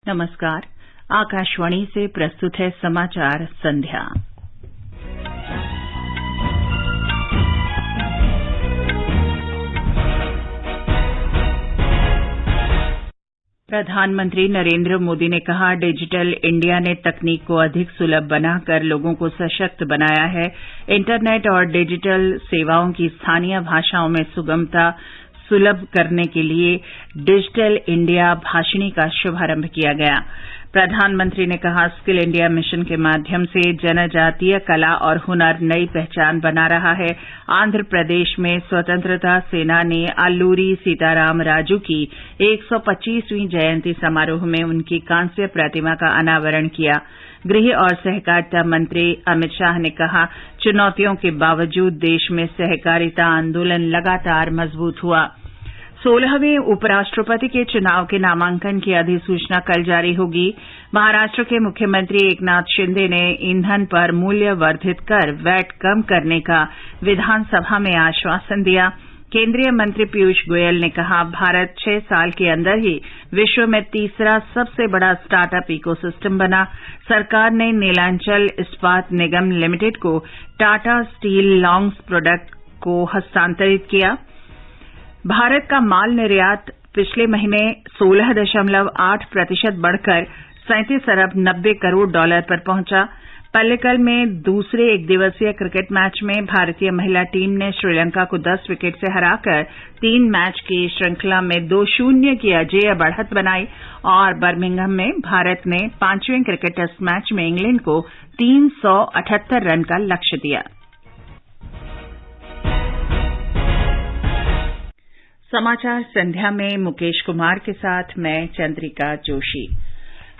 नमस्कार। आकाशवाणी से प्रस्तुत है समाचार संध्या। प्रधानमंत्री नरेंद्र मोदी ने कहा, डिजिटल इंडिया ने तकनीक को अधिक सुलभ बनाकर लोगों को सशक्त बनाया है। इंटरनेट और डिजिटल सेवाओं की स्थानीय भाषाओं में सुगमता सुलभ करने के लिए डिजिटल इंडिया भाषिणी का शुभारंभ किया गया। प्रधानमंत्री ने कहा, स्किल इंडिया मिशन के माध्यम से जनजातीय कला और हुनर नई पहचान बना रहा है। आंध्र प्रदेश में स्वतंत्रता सेनानी अल्लूरी सीताराम राजू की 125वीं जयंती समारोह में उनकी कांस्य प्रतिमा का अनावरण किया। गृह और सहकारिता मंत्री अमित शाह ने कहा, चुनौतियों के बावजूद देश में सहकारिता आंदोलन लगातार मजबूत हुआ। 16वें उपराष्ट्रपति के चुनाव के नामांकन की अधिसूचना कल जारी होगी। महाराष्ट्र के मुख्यमंत्री एकनाथ शिंदे ने ईंधन पर मूल्य वर्धित कर वैट कम करने का विधानसभा में आश्वासन दिया। केंद्रीय मंत्री पीयूष गोयल ने कहा, भारत 6 साल के अंदर ही विश्व में तीसरा सबसे बड़ा स्टार्टअप इकोसिस्टम बना। सरकार ने नीलांचल इस्पात निगम लिमिटेड को टाटा स्टील लॉन्ग्स प्रोडक्ट को हस्तांतरित किया। भारत का माल निर्यात पिछले महीने 16.8% बढ़कर 37 अरब 90 करोड़ डॉलर पर पहुंचा। पल्लिकल में दूसरे एकदिवसीय क्रिकेट मैच में भारतीय महिला टीम ने श्रीलंका को 10 विकेट से हराकर 3 मैच की श्रृंखला में 2-0 की अजेय बढ़त बनाई और बर्मिंघम में भारत ने 5वें क्रिकेट टेस्ट मैच में इंग्लैंड को 378 रन का लक्ष्य दिया। समाचार संध्या में मुकेश कुमार के साथ मैं चंद्रिका जोशी।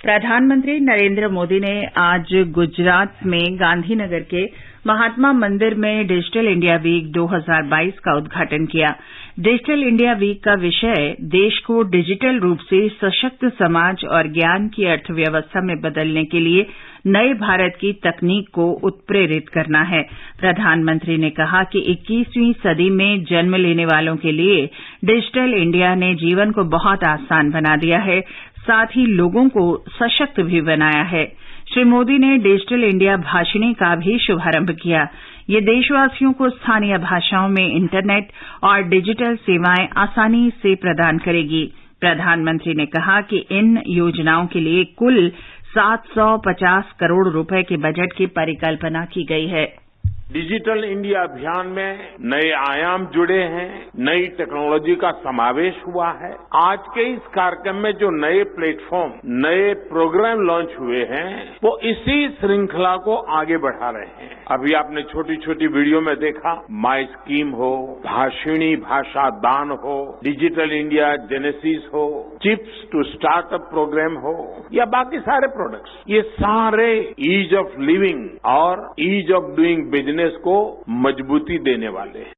प्रधानमंत्री नरेंद्र मोदी ने आज गुजरात में गांधीनगर के महात्मा मंदिर में डिजिटल इंडिया वीक 2022 का उद्घाटन किया। डिजिटल इंडिया वीक का विषय देश को डिजिटल रूप से सशक्त समाज और ज्ञान की अर्थव्यवस्था में बदलने के लिए नए भारत की तकनीक को उत्प्रेरित करना है। प्रधानमंत्री ने कहा कि 21वीं सदी में जन्म लेने वालों के लिए डिजिटल इंडिया ने जीवन को बहुत आसान बना दिया है, साथ ही लोगों को सशक्त भी बनाया है। श्री मोदी ने डिजिटल इंडिया भाषिणी का भी शुभारंभ किया। ये देशवासियों को स्थानीय भाषाओं में इंटरनेट और डिजिटल सेवाएं आसानी से प्रदान करेगी। प्रधानमंत्री ने कहा कि इन योजनाओं के लिए कुल 750 करोड़ रुपए के बजट की परिकल्पना की गई है। डिजिटल इंडिया अभियान में नए आयाम जुड़े हैं, नई टेक्नोलॉजी का समावेश हुआ है। आज के इस कार्यक्रम में जो नए प्लेटफॉर्म, नए प्रोग्राम लॉन्च हुए हैं, वो इसी श्रृंखला को आगे बढ़ा रहे हैं। अभी आपने छोटी छोटी वीडियो में देखा, माई स्कीम हो, भाषिणी भाषा दान हो, डिजिटल इंडिया जेनेसिस हो, चिप्स टू स्टार्टअप प्रोग्राम हो या बाकी सारे प्रोडक्ट्स, ये सारे ईज ऑफ लिविंग और ईज ऑफ डूइंग बिजनेस को मजबूती देने वाले हैं।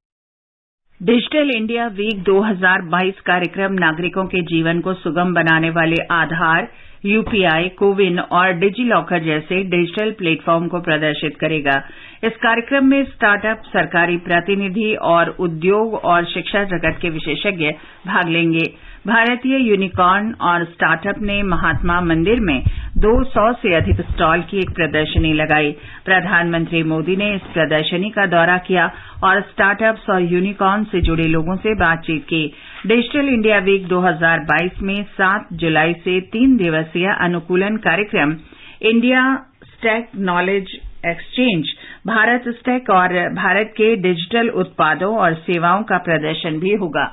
डिजिटल इंडिया वीक 2022 कार्यक्रम नागरिकों के जीवन को सुगम बनाने वाले आधार, यूपीआई, कोविन और डिजिलॉकर जैसे डिजिटल प्लेटफॉर्म को प्रदर्शित करेगा। इस कार्यक्रम में स्टार्टअप, सरकारी प्रतिनिधि और उद्योग और शिक्षा जगत के विशेषज्ञ भाग लेंगे। भारतीय यूनिकॉर्न और स्टार्टअप ने महात्मा मंदिर में 200 से अधिक स्टॉल की एक प्रदर्शनी लगाई। प्रधानमंत्री मोदी ने इस प्रदर्शनी का दौरा किया और स्टार्टअप्स और यूनिकॉर्न से जुड़े लोगों से बातचीत की। डिजिटल इंडिया वीक 2022 में 7 जुलाई से 3 दिवसीय अनुकूलन कार्यक्रम India stack knowledge exchange, Bharat stack और भारत के डिजिटल उत्पादों और सेवाओं का प्रदर्शन भी होगा।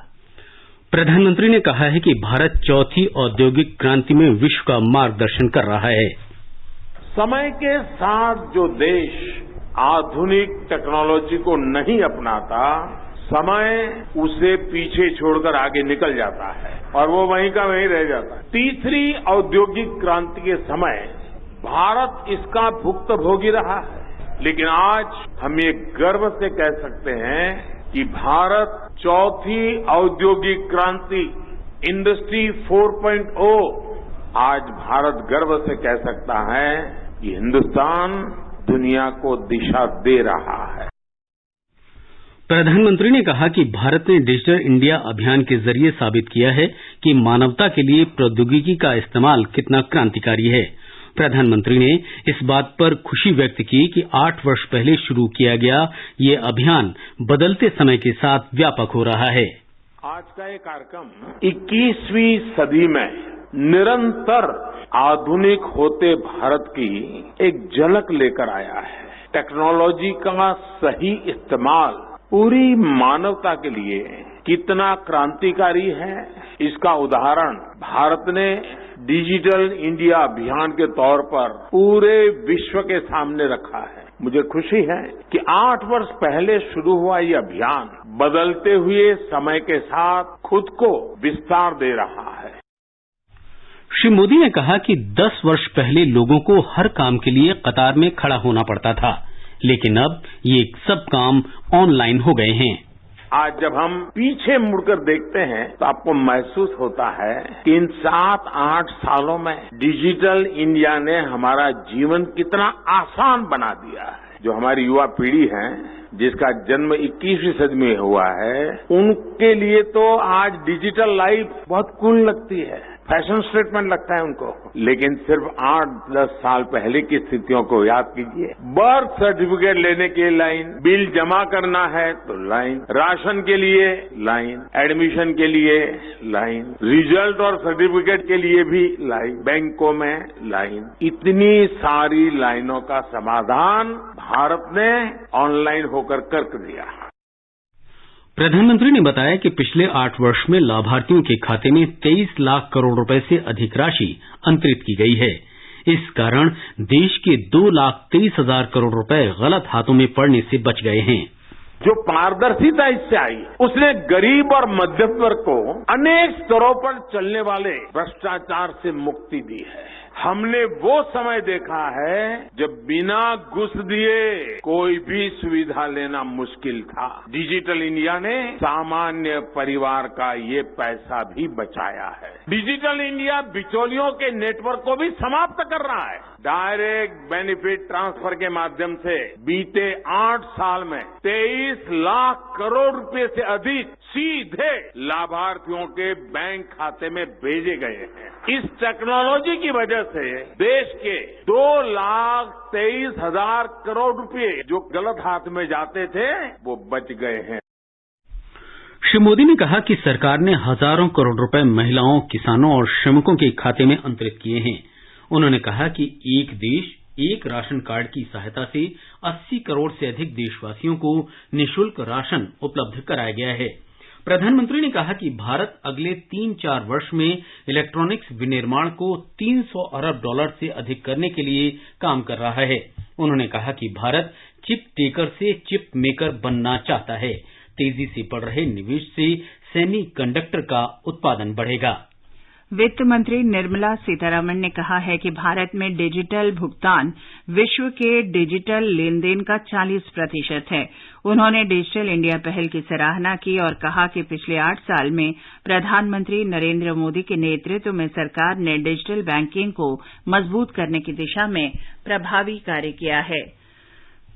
प्रधानमंत्री ने कहा है कि भारत चौथी औद्योगिक क्रांति में विश्व का मार्गदर्शन कर रहा है। समय के साथ जो देश आधुनिक टेक्नोलॉजी को नहीं अपनाता, समय उसे पीछे छोड़कर आगे निकल जाता है और वो वहीं का वहीं रह जाता है। तीसरी औद्योगिक क्रांति के समय भारत इसका भुक्तभोगी रहा है, लेकिन आज हम ये गर्व से कह सकते हैं कि भारत चौथी औद्योगिक क्रांति इंडस्ट्री 4.0 आज भारत गर्व से कह सकता है कि हिंदुस्तान दुनिया को दिशा दे रहा है। प्रधानमंत्री ने कहा कि भारत ने डिजिटल इंडिया अभियान के जरिए साबित किया है कि मानवता के लिए प्रौद्योगिकी का इस्तेमाल कितना क्रांतिकारी है। प्रधानमंत्री ने इस बात पर खुशी व्यक्त की कि 8 वर्ष पहले शुरू किया गया ये अभियान बदलते समय के साथ व्यापक हो रहा है। आज का ये कार्यक्रम 21वीं सदी में निरंतर आधुनिक होते भारत की एक झलक लेकर आया है। टेक्नोलॉजी का सही इस्तेमाल पूरी मानवता के लिए कितना क्रांतिकारी है, इसका उदाहरण भारत ने डिजिटल इंडिया अभियान के तौर पर पूरे विश्व के सामने रखा है। मुझे खुशी है कि 8 वर्ष पहले शुरू हुआ ये अभियान बदलते हुए समय के साथ खुद को विस्तार दे रहा है। श्री मोदी ने कहा कि 10 वर्ष पहले लोगों को हर काम के लिए कतार में खड़ा होना पड़ता था, लेकिन अब ये सब काम ऑनलाइन हो गए हैं। आज जब हम पीछे मुड़कर देखते हैं तो आपको महसूस होता है कि इन 7-8 सालों में डिजिटल इंडिया ने हमारा जीवन कितना आसान बना दिया है। जो हमारी युवा पीढ़ी है, जिसका जन्म 21वीं सदी में हुआ है, उनके लिए तो आज डिजिटल लाइफ बहुत कूल लगती है, फैशन स्टेटमेंट लगता है उनको। लेकिन सिर्फ 8-10 साल पहले की स्थितियों को याद कीजिए। बर्थ सर्टिफिकेट लेने के लिए लाइन, बिल जमा करना है तो लाइन, राशन के लिए लाइन, एडमिशन के लिए लाइन, रिजल्ट और सर्टिफिकेट के लिए भी लाइन, बैंकों में लाइन। इतनी सारी लाइनों का समाधान भारत ने ऑनलाइन होकर कर दिया। प्रधानमंत्री ने बताया कि पिछले 8 वर्ष में लाभार्थियों के खाते में 23 लाख करोड़ रुपए से अधिक राशि अंतरित की गई है। इस कारण देश के 2,23,000 करोड़ रुपए गलत हाथों में पड़ने से बच गए हैं। जो पारदर्शिता इससे आई, उसने गरीब और मध्यम वर्ग को अनेक स्तरों पर चलने वाले भ्रष्टाचार से मुक्ति दी है। हमने वो समय देखा है जब बिना घूस दिए कोई भी सुविधा लेना मुश्किल था। डिजिटल इंडिया ने सामान्य परिवार का ये पैसा भी बचाया है। डिजिटल इंडिया बिचौलियों के नेटवर्क को भी समाप्त कर रहा है। डायरेक्ट बेनिफिट ट्रांसफर के माध्यम से बीते 8 साल में 23 लाख करोड़ रुपए से अधिक सीधे लाभार्थियों के बैंक खाते में भेजे गए हैं। इस टेक्नोलॉजी की वजह से देश के 2,23,000 करोड़ रुपए जो गलत हाथ में जाते थे वो बच गए हैं। श्री मोदी ने कहा कि सरकार ने हजारों करोड़ रुपए महिलाओं, किसानों और श्रमिकों के खाते में अंतरित किए हैं। उन्होंने कहा कि एक देश एक राशन कार्ड की सहायता से 80 करोड़ से अधिक देशवासियों को निःशुल्क राशन उपलब्ध कराया गया है। प्रधानमंत्री ने कहा कि भारत अगले 3-4 वर्ष में इलेक्ट्रॉनिक्स विनिर्माण को $300 अरब से अधिक करने के लिए काम कर रहा है। उन्होंने कहा कि भारत चिप टेकर से चिप मेकर बनना चाहता है। तेजी से बढ़ रहे निवेश से सेमीकंडक्टर का उत्पादन बढ़ेगा। वित्त मंत्री निर्मला सीतारमण ने कहा है कि भारत में डिजिटल भुगतान विश्व के डिजिटल लेनदेन का 40% है। उन्होंने डिजिटल इंडिया पहल की सराहना की और कहा कि पिछले 8 साल में प्रधानमंत्री नरेंद्र मोदी के नेतृत्व में सरकार ने डिजिटल बैंकिंग को मजबूत करने की दिशा में प्रभावी कार्य किया है।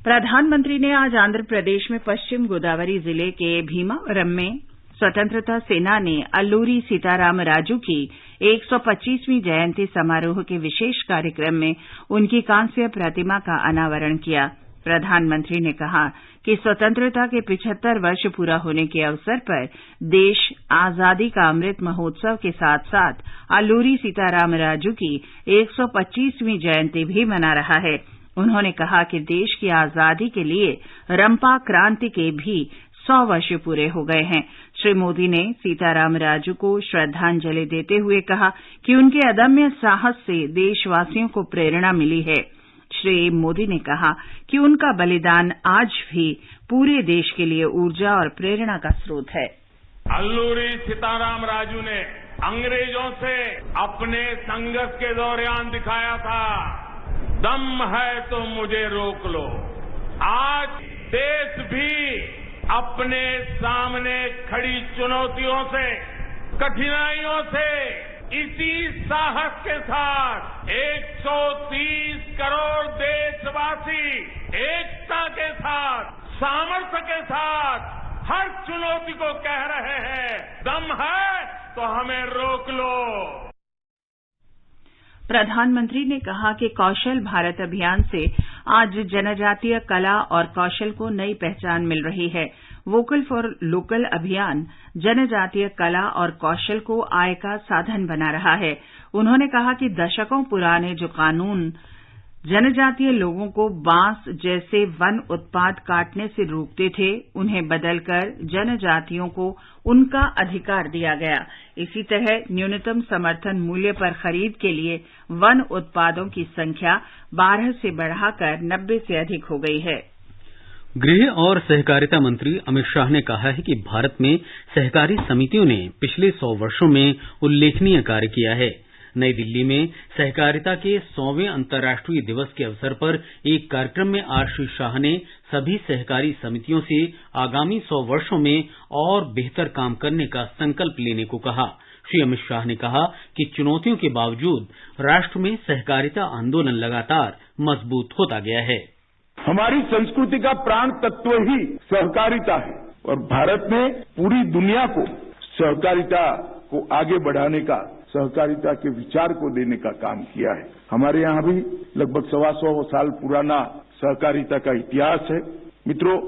प्रधानमंत्री ने आज आंध्र प्रदेश में पश्चिम गोदावरी जिले के भीमावरम में स्वतंत्रता सेनानी अल्लूरी सीताराम राजू की 125वीं जयंती समारोह के विशेष कार्यक्रम में उनकी कांस्य प्रतिमा का अनावरण किया। प्रधानमंत्री ने कहा कि स्वतंत्रता के 75 वर्ष पूरा होने के अवसर पर देश आजादी का अमृत महोत्सव के साथ साथ अल्लूरी सीताराम राजू की 125वीं जयंती भी मना रहा है। उन्होंने कहा कि देश की आजादी के लिए रंपा क्रांति के भी 100 वर्ष पूरे हो गए हैं। श्री मोदी ने सीताराम राजू को श्रद्धांजलि देते हुए कहा कि उनके अदम्य साहस से देशवासियों को प्रेरणा मिली है। श्री मोदी ने कहा कि उनका बलिदान आज भी पूरे देश के लिए ऊर्जा और प्रेरणा का स्रोत है। अल्लूरी सीताराम राजू ने अंग्रेजों से अपने संघर्ष के दौरान दिखाया था, दम है तो मुझे रोक लो। आज देश भी अपने सामने खड़ी चुनौतियों से, कठिनाइयों से इसी साहस के साथ 130 करोड़ देशवासी एकता के साथ सामर्थ्य के साथ हर चुनौती को कह रहे हैं, दम है तो हमें रोक लो। प्रधानमंत्री ने कहा कि कौशल भारत अभियान से आज जनजातीय कला और कौशल को नई पहचान मिल रही है। वोकल फॉर लोकल अभियान जनजातीय कला और कौशल को आय का साधन बना रहा है। उन्होंने कहा कि दशकों पुराने जो कानून जनजातीय लोगों को बांस जैसे वन उत्पाद काटने से रोकते थे, उन्हें बदलकर जनजातियों को उनका अधिकार दिया गया। इसी तरह न्यूनतम समर्थन मूल्य पर खरीद के लिए वन उत्पादों की संख्या 12 से बढ़ाकर 90 से अधिक हो गई है। गृह और सहकारिता मंत्री अमित शाह ने कहा है कि भारत में सहकारी समितियों ने पिछले 100 वर्षों में उल्लेखनीय कार्य किया है। नई दिल्ली में सहकारिता के 100वें अंतर्राष्ट्रीय दिवस के अवसर पर एक कार्यक्रम में आज श्री शाह ने सभी सहकारी समितियों से आगामी 100 वर्षों में और बेहतर काम करने का संकल्प लेने को कहा। श्री अमित शाह ने कहा कि चुनौतियों के बावजूद राष्ट्र में सहकारिता आंदोलन लगातार मजबूत होता गया है। हमारी संस्कृति का प्राण तत्व ही सहकारिता है और भारत ने पूरी दुनिया को सहकारिता को आगे बढ़ाने का, सहकारिता के विचार को देने का काम किया है। हमारे यहाँ भी लगभग 125 साल पुराना सहकारिता का इतिहास है। मित्रों,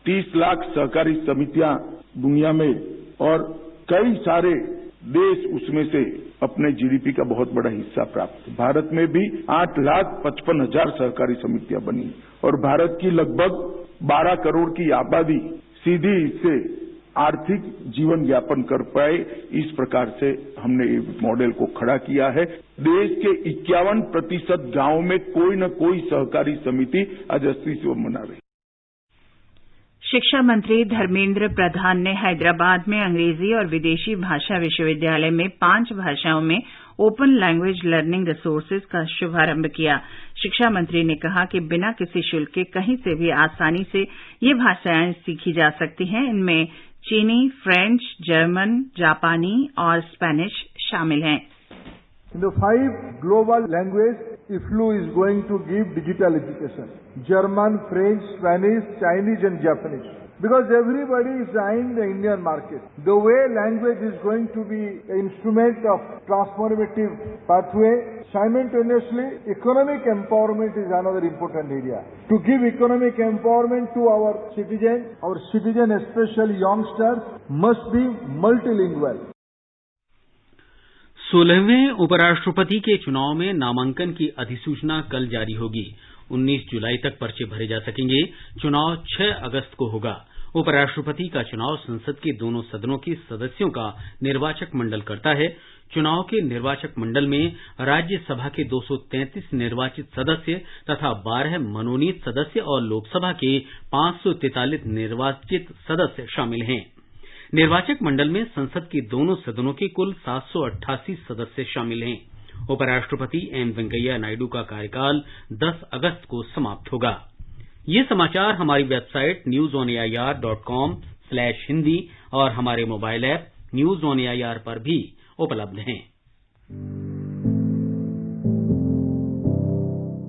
30 लाख सहकारी समितियां दुनिया में और कई सारे देश उसमें से अपने जीडीपी का बहुत बड़ा हिस्सा प्राप्त। भारत में भी 8,55,000 सहकारी समितियां बनी और भारत की लगभग 12 करोड़ की आबादी सीधी इससे आर्थिक जीवन यापन कर पाए। इस प्रकार से हमने इस मॉडल को खड़ा किया है। देश के 51% गांवों में कोई न कोई सहकारी समिति आज अस्तित्व मना रही। शिक्षा मंत्री धर्मेंद्र प्रधान ने हैदराबाद में अंग्रेजी और विदेशी भाषा विश्वविद्यालय में 5 भाषाओं में ओपन लैंग्वेज लर्निंग रिसोर्सेज का शुभारंभ किया। शिक्षा मंत्री ने कहा कि बिना किसी शुल्क के कहीं से भी आसानी से ये भाषाएं सीखी जा सकती हैं। इनमें चीनी, फ्रेंच, जर्मन, जापानी और स्पेनिश शामिल हैं। In the 5 global languages, IFLU is going to give digital education. German, French, Spanish, Chinese and Japanese. Because everybody is eyeing the Indian market. The way language is going to be an instrument of transformative pathway, simultaneously economic empowerment is another important area. To give economic empowerment to our citizens, especially youngsters, must be multilingual. 16वें उपराष्ट्रपति के चुनाव में नामांकन की अधिसूचना कल जारी होगी। 19 जुलाई तक पर्चे भरे जा सकेंगे। चुनाव 6 अगस्त को होगा। उपराष्ट्रपति का चुनाव संसद के दोनों सदनों के सदस्यों का निर्वाचक मंडल करता है। चुनाव के निर्वाचक मंडल में राज्यसभा के 233 निर्वाचित सदस्य तथा 12 मनोनीत सदस्य और लोकसभा के 543 निर्वाचित सदस्य शामिल हैं। निर्वाचक मंडल में संसद के दोनों सदनों के कुल 788 सदस्य शामिल हैं। उपराष्ट्रपति एम वेंकैया नायडू का कार्यकाल 10 अगस्त को समाप्त होगा। ये समाचार हमारी वेबसाइट newsonair.com/hindi और हमारे mobile app news on AIR पर भी उपलब्ध हैं।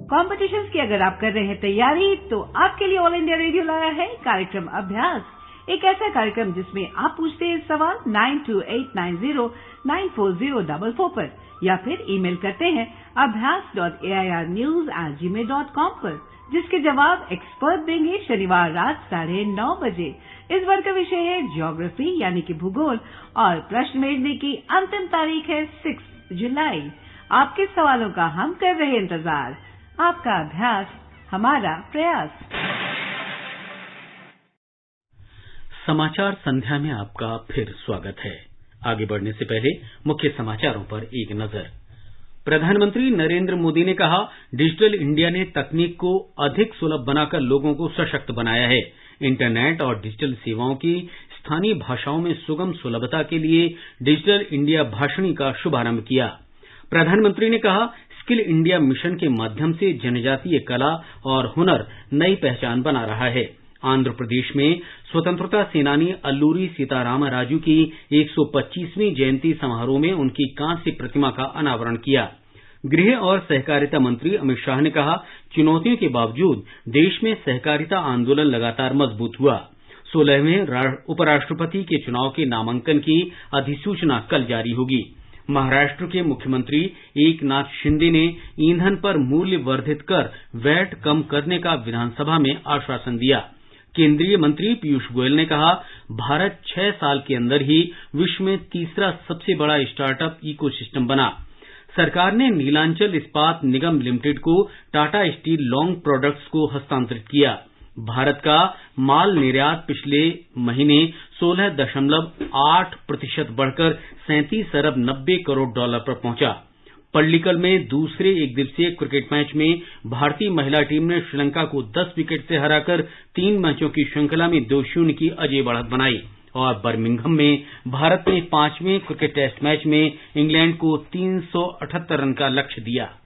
कॉम्पिटिशन्स की अगर आप कर रहे हैं तैयारी, तो आपके लिए ऑल इंडिया रेडियो लाया है कार्यक्रम अभ्यास। एक ऐसा कार्यक्रम जिसमें आप पूछते हैं सवाल 9289094044 पर या फिर ईमेल करते हैं abhyas.airnews@gmail.com पर, जिसके जवाब एक्सपर्ट देंगे शनिवार रात 9:30 बजे। इस बार का विषय है ज्योग्राफी यानी कि भूगोल और प्रश्न भेजने की अंतिम तारीख है 6 जुलाई। आपके सवालों का हम कर रहे इंतजार। आपका अभ्यास हमारा प्रयास। समाचार संध्या में आपका फिर स्वागत है। आगे बढ़ने से पहले मुख्य समाचारों पर एक नजर। प्रधानमंत्री नरेंद्र मोदी ने कहा, डिजिटल इंडिया ने तकनीक को अधिक सुलभ बनाकर लोगों को सशक्त बनाया है। इंटरनेट और डिजिटल सेवाओं की स्थानीय भाषाओं में सुगम सुलभता के लिए डिजिटल इंडिया भाषिणी का शुभारंभ किया। प्रधानमंत्री ने कहा, स्किल इंडिया मिशन के माध्यम से जनजातीय कला और हुनर नई पहचान बना रहा है। आंध्र प्रदेश में स्वतंत्रता सेनानी अल्लूरी सीतारामराजू की 125वीं जयंती समारोह में उनकी कांस्य प्रतिमा का अनावरण किया। गृह और सहकारिता मंत्री अमित शाह ने कहा, चुनौतियों के बावजूद देश में सहकारिता आंदोलन लगातार मजबूत हुआ। 16वें उपराष्ट्रपति के चुनाव के नामांकन की अधिसूचना कल जारी होगी। महाराष्ट्र के मुख्यमंत्री एकनाथ शिंदे ने ईंधन पर मूल्य वर्धित कर वैट कम करने का विधानसभा में आश्वासन दिया। केंद्रीय मंत्री पीयूष गोयल ने कहा, भारत 6 साल के अंदर ही विश्व में तीसरा सबसे बड़ा स्टार्टअप इकोसिस्टम बना। सरकार ने नीलांचल इस्पात निगम लिमिटेड को टाटा स्टील लॉन्ग प्रोडक्ट्स को हस्तांतरित किया। भारत का माल निर्यात पिछले महीने 16.8% बढ़कर 37 अरब 90 करोड़ डॉलर पर पहुंचा। पल्लिकल में दूसरे एक दिवसीय क्रिकेट मैच में भारतीय महिला टीम ने श्रीलंका को 10 विकेट से हराकर 3 मैचों की श्रृंखला में 2-0 की अजय बढ़त बनाई और बर्मिंघम में भारत ने 5वें क्रिकेट टेस्ट मैच में इंग्लैंड को 378 रन का लक्ष्य दिया।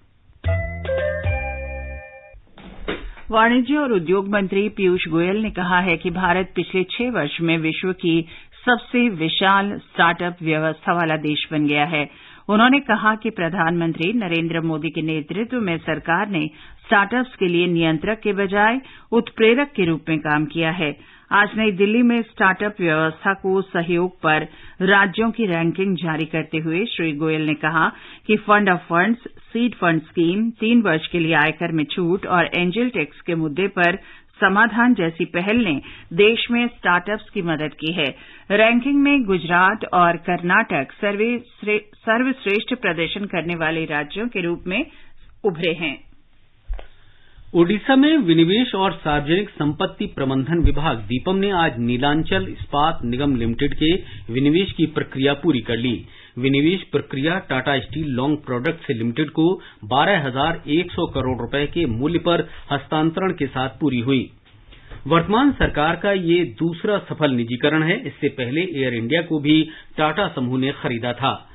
वाणिज्य और उद्योग मंत्री पीयूष गोयल ने कहा है कि भारत पिछले 6 वर्ष में विश्व की सबसे विशाल स्टार्टअप व्यवस्था वाला देश बन गया है। उन्होंने कहा कि प्रधानमंत्री नरेंद्र मोदी के नेतृत्व में सरकार ने स्टार्टअप्स के लिए नियंत्रक के बजाय उत्प्रेरक के रूप में काम किया है। आज नई दिल्ली में स्टार्टअप व्यवस्था को सहयोग पर राज्यों की रैंकिंग जारी करते हुए श्री गोयल ने कहा कि fund of funds, seed fund scheme, 3 वर्ष के लिए आयकर में छूट और एंजल टैक्स के मुद्दे पर समाधान जैसी पहल ने देश में स्टार्टअप्स की मदद की है। रैंकिंग में गुजरात और कर्नाटक सर्वश्रेष्ठ प्रदर्शन करने वाले राज्यों के रूप में उभरे हैं। ओडिशा में विनिवेश और सार्वजनिक संपत्ति प्रबंधन विभाग दीपम ने आज नीलांचल इस्पात निगम लिमिटेड के विनिवेश की प्रक्रिया पूरी कर ली। विनिवेश प्रक्रिया Tata steel long products limited को 12,100 करोड़ रुपए के मूल्य पर हस्तांतरण के साथ पूरी हुई। वर्तमान सरकार का ये दूसरा सफल निजीकरण है। इससे पहले एयर इंडिया को भी टाटा समूह ने खरीदा था।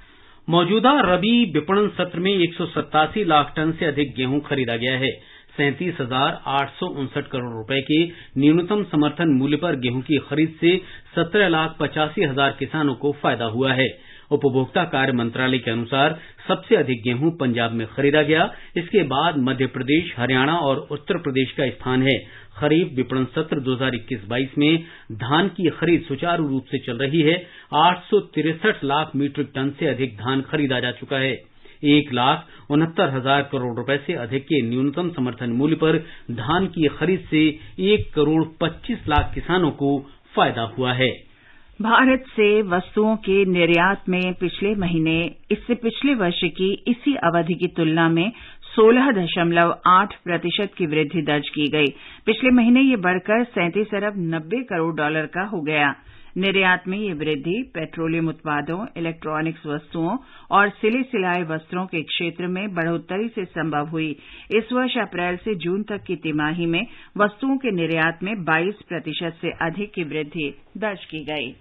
मौजूदा रबी विपणन सत्र में 187 लाख टन से अधिक गेहूं खरीदा गया है। 37,859 करोड़ रुपए के न्यूनतम समर्थन मूल्य पर गेहूं की खरीद से 17,85,000 किसानों को फायदा हुआ है। उपभोक्ता कार्य मंत्रालय के अनुसार सबसे अधिक गेहूं पंजाब में खरीदा गया। इसके बाद मध्य प्रदेश, हरियाणा और उत्तर प्रदेश का स्थान है। खरीफ विपणन सत्र 2021-22 में धान की खरीद सुचारू रूप से चल रही है। 863 लाख मीट्रिक टन से अधिक धान खरीदा जा चुका है। 1,69,000 करोड़ रुपए से अधिक के न्यूनतम समर्थन मूल्य पर धान की खरीद से 1,25,00,000 किसानों को फायदा हुआ है। भारत से वस्तुओं के निर्यात में पिछले महीने इससे पिछले वर्ष की इसी अवधि की तुलना में 16.8% की वृद्धि दर्ज की गई। पिछले महीने ये बढ़कर 37 अरब 90 करोड़ डॉलर का हो गया। निर्यात में ये वृद्धि पेट्रोलियम उत्पादों, इलेक्ट्रॉनिक्स वस्तुओं और सिले सिलाए वस्त्रों के क्षेत्र में बढ़ोतरी से संभव हुई। इस वर्ष अप्रैल से जून तक की तिमाही में वस्तुओं के निर्यात में 22% से अधिक की वृद्धि दर्ज की गई।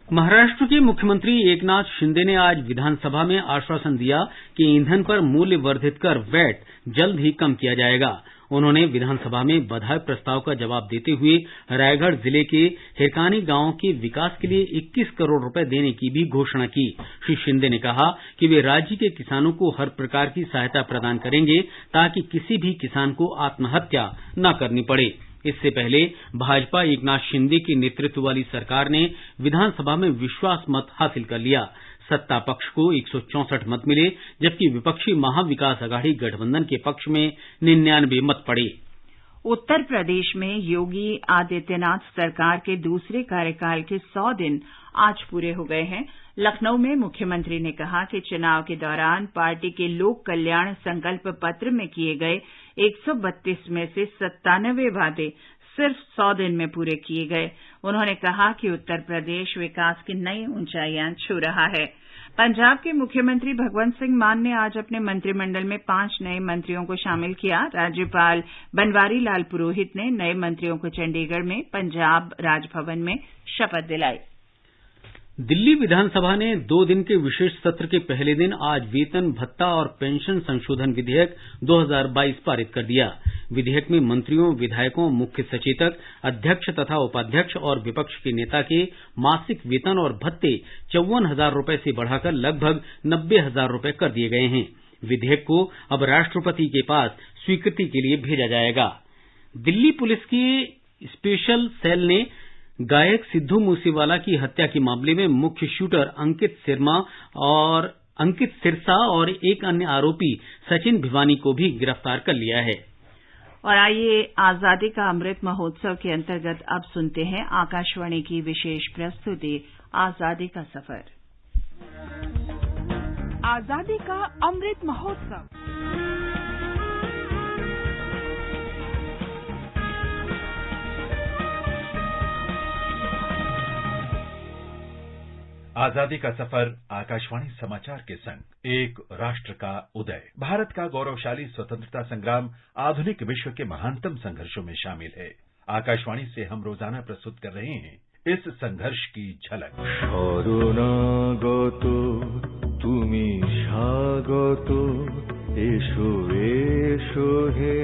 महाराष्ट्र के मुख्यमंत्री एकनाथ शिंदे ने आज विधानसभा में आश्वासन दिया कि ईंधन पर मूल्य वर्धित कर वैट जल्द ही कम किया जाएगा। उन्होंने विधानसभा में बधाई प्रस्ताव का जवाब देते हुए रायगढ़ जिले के हिरकानी गांव के विकास के लिए 21 करोड़ रुपए देने की भी घोषणा की। श्री शिंदे ने कहा कि वे राज्य के किसानों को हर प्रकार की सहायता प्रदान करेंगे ताकि किसी भी किसान को आत्महत्या न करनी पड़े। इससे पहले भाजपा एकनाथ शिंदे के नेतृत्व वाली सरकार ने विधानसभा में विश्वास मत हासिल कर लिया। सत्ता पक्ष को 164 मत मिले, जबकि विपक्षी महाविकास अघाड़ी गठबंधन के पक्ष में 99 मत पड़े। उत्तर प्रदेश में योगी आदित्यनाथ सरकार के दूसरे कार्यकाल के 100 दिन आज पूरे हो गए हैं। लखनऊ में मुख्यमंत्री ने कहा कि चुनाव के दौरान पार्टी के लोक कल्याण संकल्प पत्र में किए गए 132 में से 97 वादे सिर्फ 100 दिन में पूरे किए गए। उन्होंने कहा कि उत्तर प्रदेश विकास की नई ऊंचाइयां छू रहा है। पंजाब के मुख्यमंत्री भगवंत सिंह मान ने आज अपने मंत्रिमंडल में 5 नए मंत्रियों को शामिल किया। राज्यपाल बनवारी लाल पुरोहित ने नए मंत्रियों को चंडीगढ़ में पंजाब राजभवन में शपथ दिलाई। दिल्ली विधानसभा ने 2 दिन के विशेष सत्र के पहले दिन आज वेतन भत्ता और पेंशन संशोधन विधेयक 2022 पारित कर दिया। विधेयक में मंत्रियों, विधायकों, मुख्य सचेतक, अध्यक्ष तथा उपाध्यक्ष और विपक्ष के नेता के मासिक वेतन और भत्ते 54,000 रुपए से बढ़ाकर लगभग 90,000 रुपए कर दिए गए हैं। विधेयक को अब राष्ट्रपति के पास स्वीकृति के लिए भेजा जाएगा। दिल्ली पुलिस की स्पेशल सेल ने गायक सिद्धू मूसेवाला की हत्या के मामले में मुख्य शूटर अंकित सिरसा और एक अन्य आरोपी सचिन भिवानी को भी गिरफ्तार कर लिया है। और आइए आजादी का अमृत महोत्सव के अंतर्गत अब सुनते हैं आकाशवाणी की विशेष प्रस्तुति आजादी का सफर। आजादी का अमृत महोत्सव। आजादी का सफर आकाशवाणी समाचार के संग एक राष्ट्र का उदय। भारत का गौरवशाली स्वतंत्रता संग्राम आधुनिक विश्व के महानतम संघर्षों में शामिल है। आकाशवाणी से हम रोजाना प्रस्तुत कर रहे हैं इस संघर्ष की झलक। शरणागत तुमी स्वागत एशो एशो हे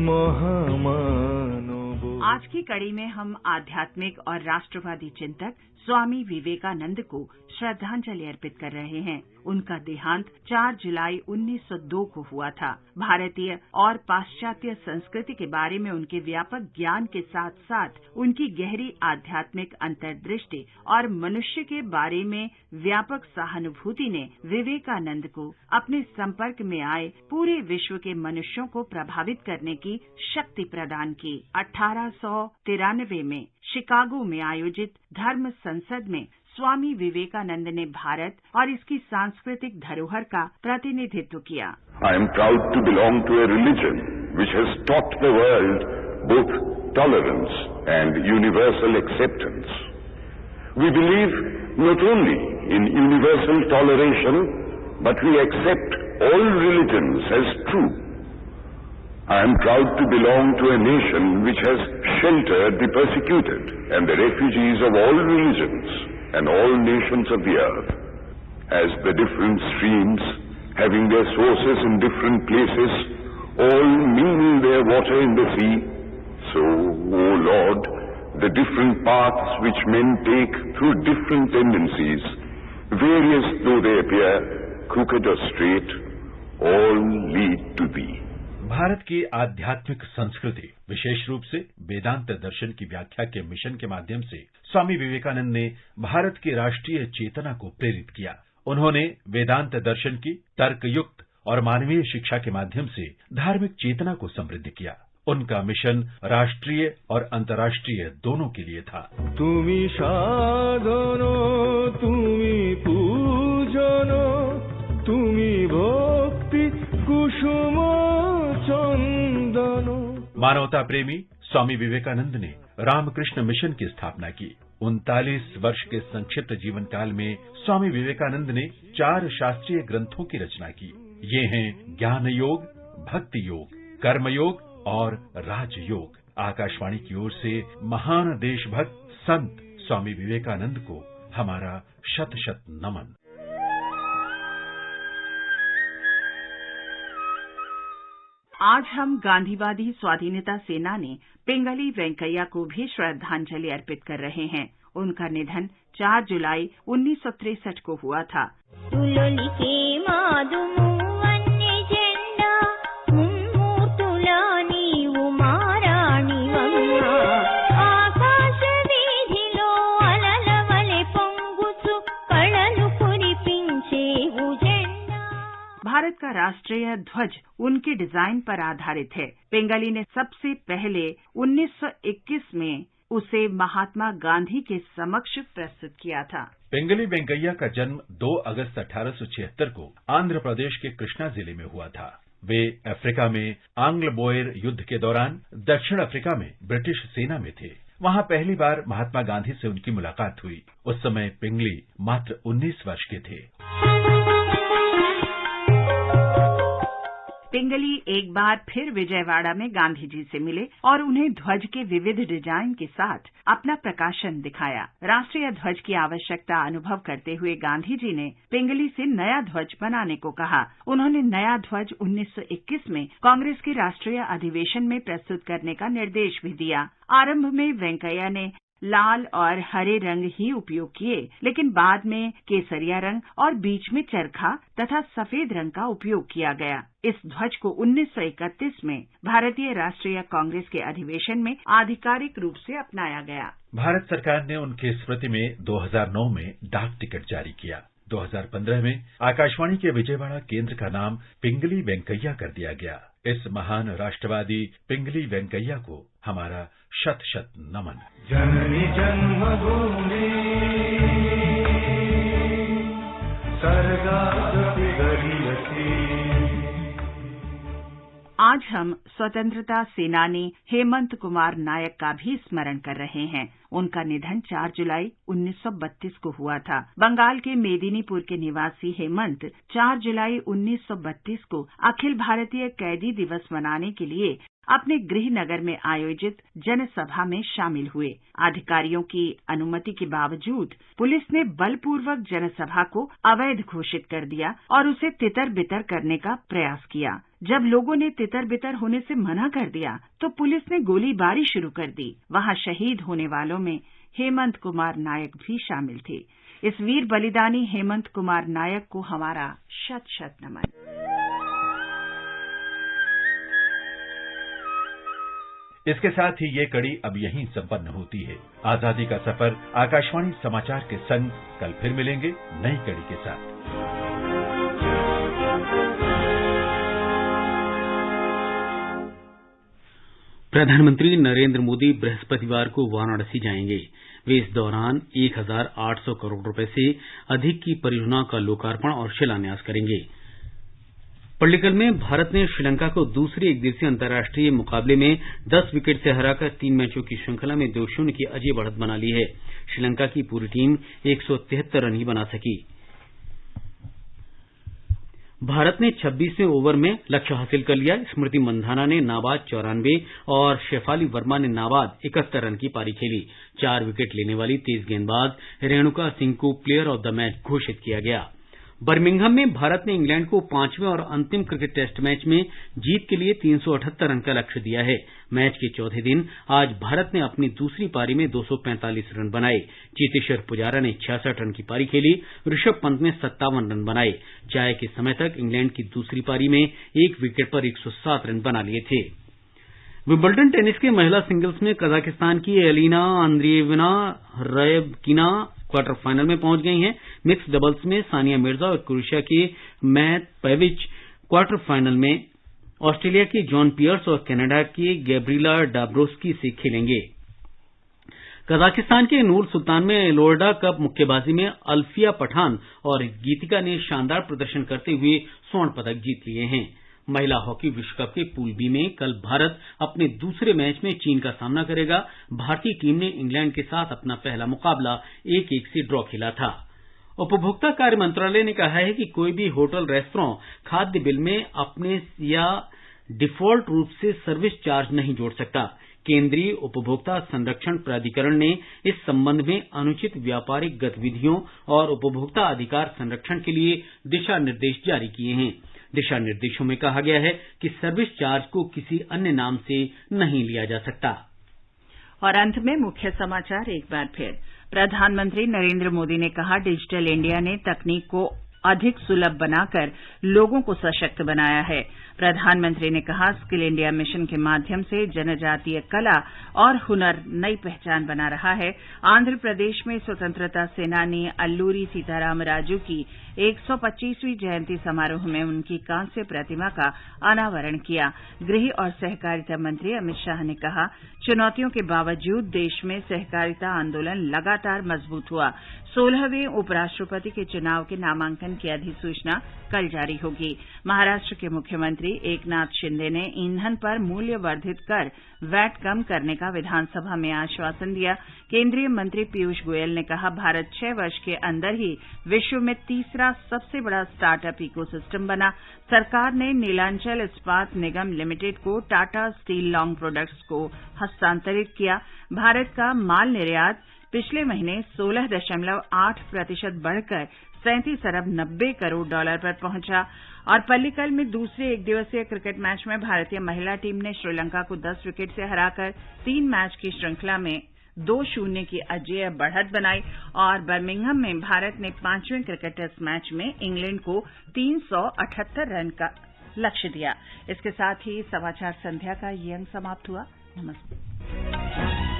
महामानव। आज की कड़ी में हम आध्यात्मिक और राष्ट्रवादी चिंतक स्वामी विवेकानंद को श्रद्धांजलि अर्पित कर रहे हैं। उनका देहांत 4 जुलाई 1902 को हुआ था। भारतीय और पाश्चात्य संस्कृति के बारे में उनके व्यापक ज्ञान के साथ साथ उनकी गहरी आध्यात्मिक अंतर्दृष्टि और मनुष्य के बारे में व्यापक सहानुभूति ने विवेकानंद को अपने संपर्क में आए पूरे विश्व के मनुष्यों को प्रभावित करने की शक्ति प्रदान की। 1893 में शिकागो में आयोजित धर्म संसद में स्वामी विवेकानंद ने भारत और इसकी सांस्कृतिक धरोहर का प्रतिनिधित्व किया। I am proud to belong to a religion which has taught the world both tolerance and universal acceptance. We believe not only in universal toleration, but we accept all religions as true. I am proud to belong to a nation which has sheltered the persecuted and the refugees of all religions and all nations of the earth. As the different streams, having their sources in different places, all mingle their water in the sea, so, O Lord, the different paths which men take through different tendencies, various though they appear, crooked or straight, all lead to Thee. Bharat की आध्यात्मिक संस्कृति, विशेष रूप से वेदांत दर्शन की व्याख्या के mission के माध्यम से स्वामी विवेकानंद ने भारत की राष्ट्रीय चेतना को प्रेरित किया। उन्होंने वेदांत दर्शन की तर्कयुक्त और मानवीय शिक्षा के माध्यम से धार्मिक चेतना को समृद्ध किया। उनका मिशन राष्ट्रीय और अंतर्राष्ट्रीय दोनों के लिए था। तुमी साधनो तुमी पूजनो तुमी भक्ति कुसुम चंदनो। मानवता प्रेमी स्वामी विवेकानंद ने रामकृष्ण मिशन की स्थापना की। 39 वर्ष के संक्षिप्त जीवन काल में स्वामी विवेकानंद ने 4 शास्त्रीय ग्रंथों की रचना की। ये हैं ज्ञान योग, भक्ति योग, कर्म योग और राजयोग। आकाशवाणी की ओर से महान देशभक्त संत स्वामी विवेकानंद को हमारा शत शत नमन। आज हम गांधीवादी स्वाधीनता सेनानी पिंगली वेंकैया को भी श्रद्धांजलि अर्पित कर रहे हैं। उनका निधन 4 जुलाई 1963 को हुआ था। भारत का राष्ट्रीय ध्वज उनके डिजाइन पर आधारित है। पिंगली ने सबसे पहले 1921 में उसे महात्मा गांधी के समक्ष प्रस्तुत किया था। पिंगली वेंकैया का जन्म 2 अगस्त 1876 को आंध्र प्रदेश के कृष्णा जिले में हुआ था। वे अफ्रीका में आंग्ल बोयर युद्ध के दौरान दक्षिण अफ्रीका में ब्रिटिश सेना में थे। वहां पहली बार महात्मा गांधी से उनकी मुलाकात हुई। उस समय पिंगली मात्र 19 वर्ष के थे। पिंगली एक बार फिर विजयवाड़ा में गांधी जी से मिले और उन्हें ध्वज के विविध डिजाइन के साथ अपना प्रकाशन दिखाया। राष्ट्रीय ध्वज की आवश्यकता अनुभव करते हुए गांधी जी ने पिंगली से नया ध्वज बनाने को कहा। उन्होंने नया ध्वज 1921 में कांग्रेस के राष्ट्रीय अधिवेशन में प्रस्तुत करने का निर्देश भी दिया। आरंभ में वेंकैया ने लाल और हरे रंग ही उपयोग किए, लेकिन बाद में केसरिया रंग और बीच में चरखा तथा सफेद रंग का उपयोग किया गया। इस ध्वज को 1931 में भारतीय राष्ट्रीय कांग्रेस के अधिवेशन में आधिकारिक रूप से अपनाया गया। भारत सरकार ने उनकी स्मृति में 2009 में डाक टिकट जारी किया। 2015 में आकाशवाणी के विजयवाड़ा केंद्र का नाम पिंगली वेंकैया कर दिया गया। इस महान राष्ट्रवादी पिंगली वेंकैया को हमारा शत शत नमन। जननी जन्मभूमि सर्गादपि गरीयसी। आज हम स्वतंत्रता सेनानी हेमंत कुमार नायक का भी स्मरण कर रहे हैं। उनका निधन 4 जुलाई 1932 को हुआ था। बंगाल के मेदिनीपुर के निवासी हेमंत 4 जुलाई 1932 को अखिल भारतीय कैदी दिवस मनाने के लिए अपने गृह नगर में आयोजित जनसभा में शामिल हुए। अधिकारियों की अनुमति के बावजूद पुलिस ने बलपूर्वक जनसभा को अवैध घोषित कर दिया और उसे तितर-बितर करने का प्रयास किया। जब लोगों ने तितर-बितर होने से मना कर दिया तो पुलिस ने गोलीबारी शुरू कर दी। वहां शहीद होने वालों में हेमंत कुमार नायक भी शामिल थे। इस वीर बलिदानी हेमंत कुमार नायक को हमारा शत शत नमन। इसके साथ ही ये कड़ी अब यहीं संपन्न होती है। आजादी का सफर आकाशवाणी समाचार के संग कल फिर मिलेंगे नई कड़ी के साथ। प्रधानमंत्री नरेंद्र मोदी बृहस्पतिवार को वाराणसी जाएंगे। वे इस दौरान 1,800 करोड़ रुपए से अधिक की परियोजनाओं का लोकार्पण और शिलान्यास करेंगे। पल्लीकल में भारत ने श्रीलंका को दूसरे एकदिवसीय अंतर्राष्ट्रीय मुकाबले में 10 विकेट से हराकर 3 मैचों की श्रृंखला में 2-0 की अजय बढ़त बना ली है। श्रीलंका की पूरी टीम 173 रन ही बना सकी। भारत ने 26वें ओवर में लक्ष्य हासिल कर लिया। स्मृति मंधाना ने नाबाद 94 और शेफाली वर्मा ने नाबाद 71 रन की पारी खेली। 4 विकेट लेने वाली तेज गेंदबाज रेणुका सिंह को प्लेयर ऑफ द मैच घोषित किया गया। बर्मिंघम में भारत ने इंग्लैंड को 5वें और अंतिम क्रिकेट टेस्ट मैच में जीत के लिए 378 रन का लक्ष्य दिया है। मैच के चौथे दिन आज भारत ने अपनी दूसरी पारी में 245 रन बनाए। चेतेश्वर पुजारा ने 66 रन की पारी खेली। ऋषभ पंत ने 57 रन बनाए। चाय के समय तक इंग्लैंड की दूसरी पारी में 1 विकेट पर 107 रन बना लिए थे। विंबलडन टेनिस के महिला सिंगल्स में कजाकिस्तान की एलिना अंद्रेएविना रैबकिना क्वार्टर फाइनल में पहुंच गई हैं। मिक्स डबल्स में सानिया मिर्जा और क्रोएशिया के मैट पेविच क्वार्टर फाइनल में ऑस्ट्रेलिया के जॉन पियर्स और कनाडा के गैब्रिएला डाब्रोस्की से खेलेंगे। कजाकिस्तान के नूर सुल्तान में एलोर्डा कप मुक्केबाजी में अल्फिया पठान और गीतिका ने शानदार प्रदर्शन करते हुए स्वर्ण पदक जीत लिए हैं। महिला हॉकी विश्व कप के पूल बी में कल भारत अपने दूसरे मैच में चीन का सामना करेगा। भारतीय टीम ने इंग्लैंड के साथ अपना पहला मुकाबला 1-1 से ड्रॉ खेला था। उपभोक्ता कार्य मंत्रालय ने कहा है कि कोई भी होटल रेस्तरां खाद्य बिल में अपने या डिफॉल्ट रूप से सर्विस चार्ज नहीं जोड़ सकता। केंद्रीय उपभोक्ता संरक्षण प्राधिकरण ने इस संबंध में अनुचित व्यापारिक गतिविधियों और उपभोक्ता अधिकार संरक्षण के लिए दिशा निर्देश जारी किए हैं। दिशा निर्देशों में कहा गया है कि सर्विस चार्ज को किसी अन्य नाम से नहीं लिया जा सकता। और अंत में मुख्य समाचार एक बार फिर। प्रधानमंत्री नरेंद्र मोदी ने कहा, डिजिटल इंडिया ने तकनीक को अधिक सुलभ बनाकर लोगों को सशक्त बनाया है। प्रधानमंत्री ने कहा, स्किल इंडिया मिशन के माध्यम से जनजातीय कला और हुनर नई पहचान बना रहा है। आंध्र प्रदेश में स्वतंत्रता सेनानी अल्लूरी सीताराम राजू की 125वीं जयंती समारोह में उनकी कांस्य प्रतिमा का अनावरण किया। गृह और सहकारिता मंत्री अमित शाह ने कहा, चुनौतियों के बावजूद देश में सहकारिता आंदोलन लगातार मजबूत हुआ। 16वें उपराष्ट्रपति के चुनाव के नामांकन की अधिसूचना कल जारी होगी। महाराष्ट्र के मुख्यमंत्री एकनाथ शिंदे ने ईंधन पर मूल्य वर्धित कर वैट कम करने का विधानसभा में आश्वासन दिया। केंद्रीय मंत्री पीयूष गोयल ने कहा, भारत 6 वर्ष के अंदर ही विश्व में तीसरा सबसे बड़ा स्टार्टअप इकोसिस्टम बना। सरकार ने नीलांचल इस्पात निगम लिमिटेड को टाटा स्टील लॉन्ग प्रोडक्ट्स को हस्तांतरित किया। भारत का माल निर्यात पिछले महीने 16.8% बढ़कर 37 अरब 90 करोड़ डॉलर पर पहुंचा। और पल्लीकल में दूसरे एकदिवसीय क्रिकेट मैच में भारतीय महिला टीम ने श्रीलंका को 10 विकेट से हराकर 3 मैच की श्रृंखला में 2-0 की अजेय बढ़त बनाई और बर्मिंघम में भारत ने 5वें क्रिकेट टेस्ट मैच में इंग्लैंड को 378 रन का लक्ष्य दिया। इसके साथ ही समाचार संध्या का ये अंक समाप्त हुआ। नमस्ते।